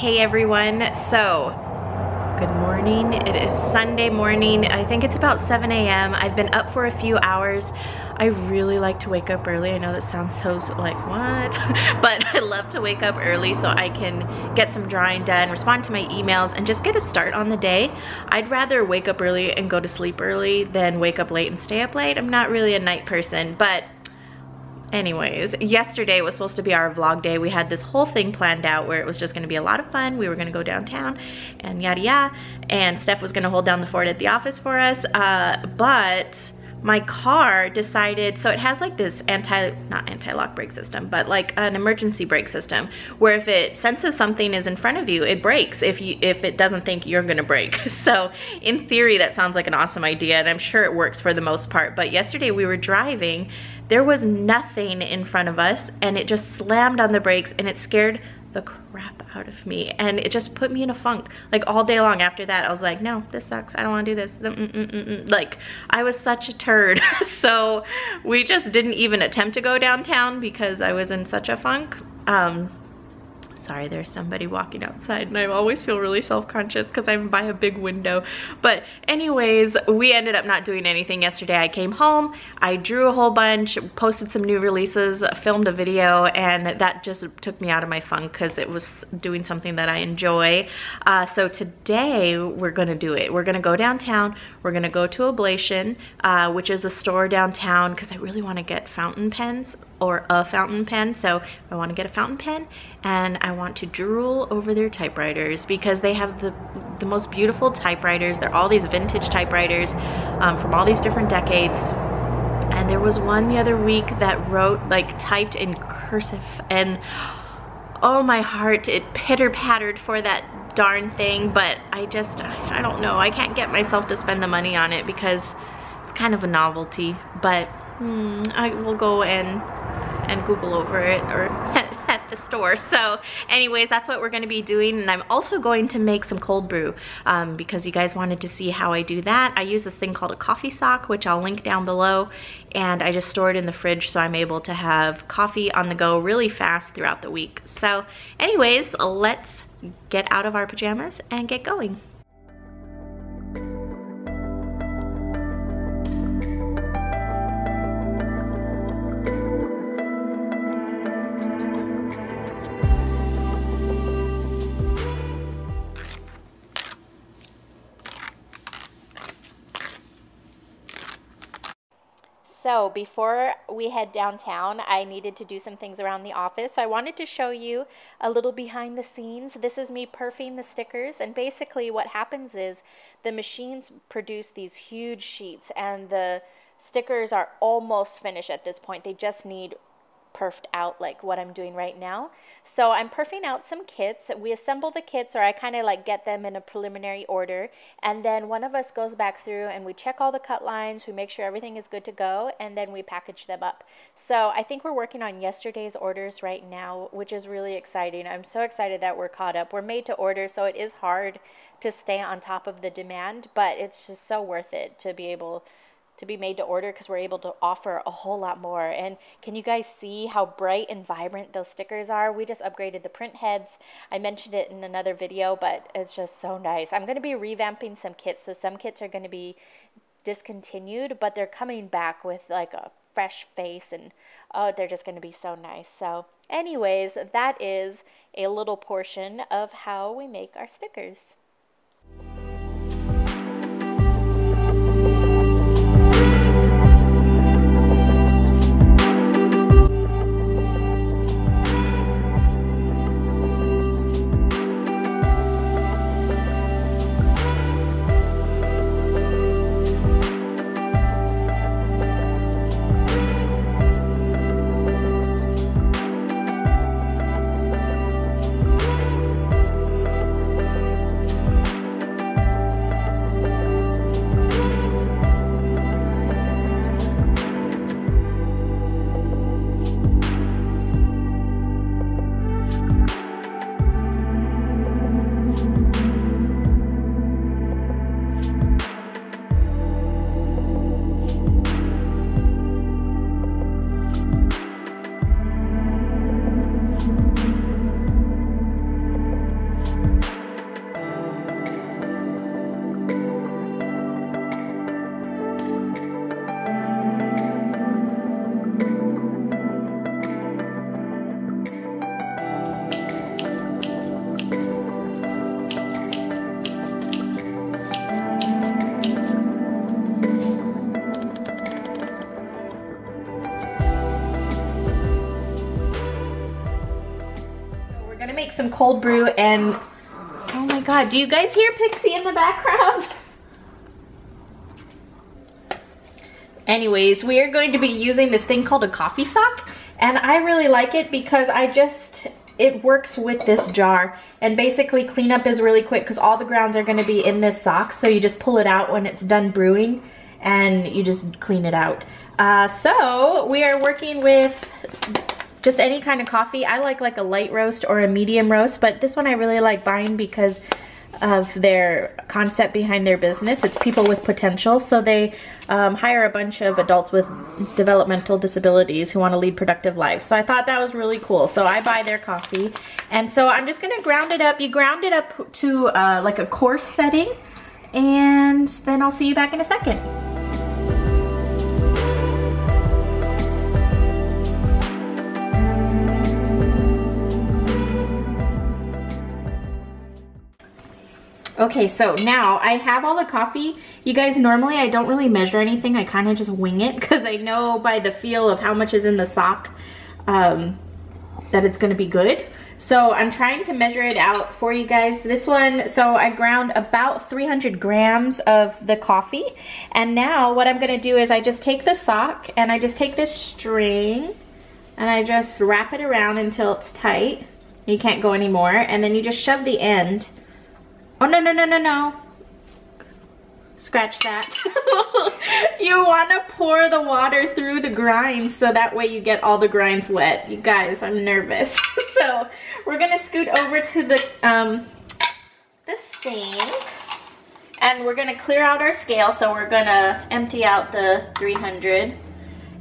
Hey everyone, so good morning. It is Sunday morning. I think it's about 7 a.m. I've been up for a few hours. I really like to wake up early. I know that sounds so like what? But I love to wake up early so I can get some drawing done, respond to my emails, and just get a start on the day. I'd rather wake up early and go to sleep early than wake up late and stay up late. I'm not really a night person, but anyways, yesterday was supposed to be our vlog day. We had this whole thing planned out where it was just gonna be a lot of fun. We were gonna go downtown and yada yada, and Steph was gonna hold down the fort at the office for us, but my car decided, so it has like this not anti-lock brake system, but like an emergency brake system where if it senses something is in front of you, it brakes if it doesn't think you're gonna brake. So in theory, that sounds like an awesome idea, and I'm sure it works for the most part. But yesterday we were driving, there was nothing in front of us, and it just slammed on the brakes, and it scared the crap out of me, and it just put me in a funk. Like all day long after that, I was like, no, this sucks, I don't want to do this. Like I was such a turd. So we just didn't even attempt to go downtown because I was in such a funk. Sorry, there's somebody walking outside, and I always feel really self-conscious because I'm by a big window. But anyways, we ended up not doing anything yesterday. I came home, I drew a whole bunch, posted some new releases, filmed a video, and that just took me out of my funk because it was doing something that I enjoy. So today we're gonna do it. We're gonna go downtown, we're gonna go to Ablation, which is a store downtown, because I really want to get fountain pens, or a fountain pen. So I want to get a fountain pen, and I want to drool over their typewriters because they have the most beautiful typewriters. They're all these vintage typewriters from all these different decades. And there was one the other week that typed in cursive, and oh, my heart, it pitter-pattered for that darn thing. But I don't know, I can't get myself to spend the money on it because it's kind of a novelty. But I will go and Google over it, or at the store. So anyways, that's what we're going to be doing. And I'm also going to make some cold brew because you guys wanted to see how I do that. I use this thing called a coffee sock, which I'll link down below, and I just store it in the fridge so I'm able to have coffee on the go really fast throughout the week. So anyways, let's get out of our pajamas and get going. So before we head downtown, I needed to do some things around the office. So I wanted to show you a little behind the scenes. This is me perfing the stickers, and basically what happens is the machines produce these huge sheets, and the stickers are almost finished at this point. They just need perfed out, like what I'm doing right now. So I'm perfing out some kits. We assemble the kits, or I kind of like get them in a preliminary order, and then one of us goes back through and we check all the cut lines, we make sure everything is good to go, and then we package them up. So I think we're working on yesterday's orders right now, which is really exciting. I'm so excited that we're caught up. We're made to order, so it is hard to stay on top of the demand, but it's just so worth it to be able to be made to order because we're able to offer a whole lot more. And can you guys see how bright and vibrant those stickers are? We just upgraded the print heads. I mentioned it in another video, but it's just so nice. I'm going to be revamping some kits, so some kits are going to be discontinued, but they're coming back with like a fresh face, and oh, they're just going to be so nice. So anyways, that is a little portion of how we make our stickers. make some cold brew and, oh my God, do you guys hear Pixie in the background? Anyways, we are going to be using this thing called a coffee sock, and I really like it because it works with this jar, and basically cleanup is really quick because all the grounds are going to be in this sock, so you just pull it out when it's done brewing and you just clean it out. So we are working with just any kind of coffee. I like a light roast or a medium roast, but this one I really like buying because of their concept behind their business. It's people with potential, so they hire a bunch of adults with developmental disabilities who want to lead productive lives. So I thought that was really cool, so I buy their coffee, and so I'm just gonna ground it up. You ground it up to like a coarse setting, and then I'll see you back in a second. Okay, so now I have all the coffee. You guys, normally I don't really measure anything. I kind of just wing it because I know by the feel of how much is in the sock that it's gonna be good. So I'm trying to measure it out for you guys. This one, so I ground about 300 grams of the coffee. And now what I'm gonna do is I just take the sock and I just take this string and I just wrap it around until it's tight. You can't go anymore. And then you just shove the end. Oh, no, no, no, no, no. Scratch that. You want to pour the water through the grinds so that way you get all the grinds wet. You guys, I'm nervous. So we're going to scoot over to the sink. And we're going to clear out our scale. So we're going to empty out the 300.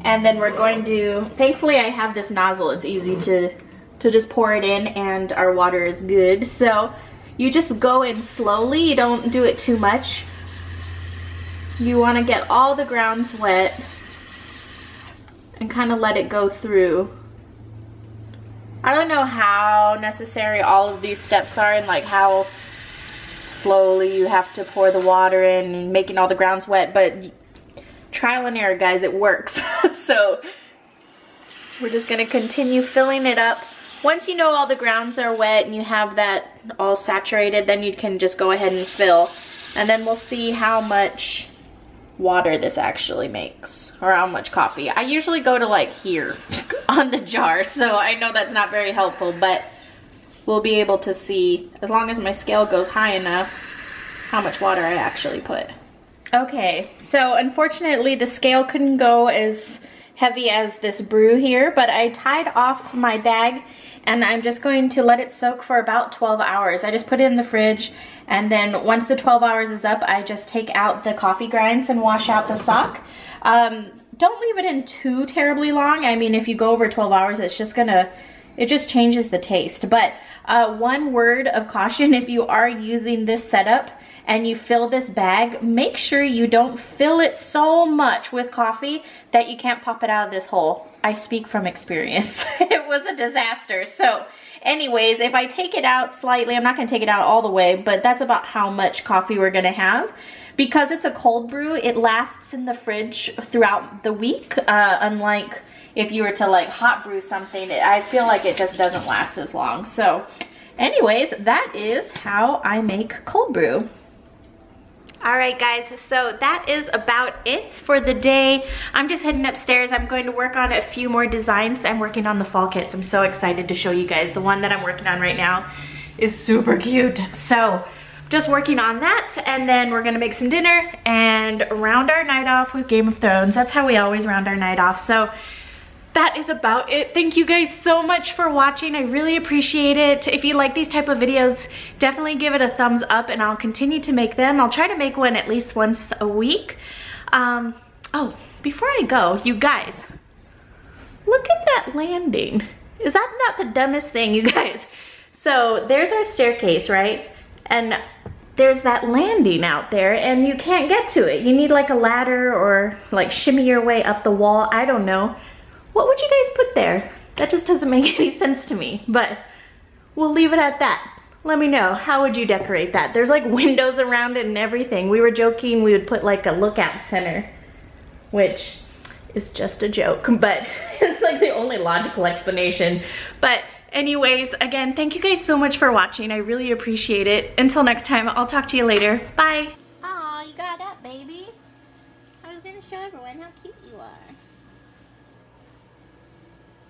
And then we're going to, thankfully I have this nozzle. It's easy to just pour it in and our water is good. So you just go in slowly, you don't do it too much. You want to get all the grounds wet and kind of let it go through. I don't know how necessary all of these steps are and like how slowly you have to pour the water in and making all the grounds wet, but trial and error, guys, it works. So we're just going to continue filling it up. Once you know all the grounds are wet and you have that all saturated, then you can just go ahead and fill. And then we'll see how much water this actually makes, or how much coffee. I usually go to like here on the jar, so I know that's not very helpful, but we'll be able to see, as long as my scale goes high enough, how much water I actually put. Okay, so unfortunately the scale couldn't go as heavy as this brew here, but I tied off my bag and I'm just going to let it soak for about 12 hours. I just put it in the fridge, and then once the 12 hours is up, I just take out the coffee grinds and wash out the sock. Don't leave it in too terribly long. I mean, if you go over 12 hours, it's just gonna, it just changes the taste. But one word of caution, if you are using this setup and you fill this bag, make sure you don't fill it so much with coffee that you can't pop it out of this hole. I speak from experience. It was a disaster. So anyways, if I take it out slightly, I'm not gonna take it out all the way, but that's about how much coffee we're gonna have. Because it's a cold brew, it lasts in the fridge throughout the week, unlike if you were to like hot brew something, I feel like it just doesn't last as long. So anyways, that is how I make cold brew. Alright guys, so that is about it for the day. I'm just heading upstairs. I'm going to work on a few more designs. I'm working on the fall kits. I'm so excited to show you guys. The one that I'm working on right now is super cute. So just working on that, and then we're gonna make some dinner and round our night off with Game of Thrones. That's how we always round our night off. So that is about it. Thank you guys so much for watching. I really appreciate it. If you like these type of videos, definitely give it a thumbs up and I'll continue to make them. I'll try to make one at least once a week. Oh, before I go, you guys, look at that landing. Is that not the dumbest thing, you guys? So there's our staircase, right? And there's that landing out there and you can't get to it. You need like a ladder or like shimmy your way up the wall. I don't know. What would you guys put there? That just doesn't make any sense to me, but we'll leave it at that. Let me know, how would you decorate that? There's like windows around it and everything. We were joking we would put like a lookout center, which is just a joke, but it's like the only logical explanation. But Anyways, again, thank you guys so much for watching. I really appreciate it. Until next time, I'll talk to you later. Bye. Aw, you got up, baby. I was gonna show everyone how cute you are.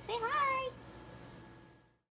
Say hi.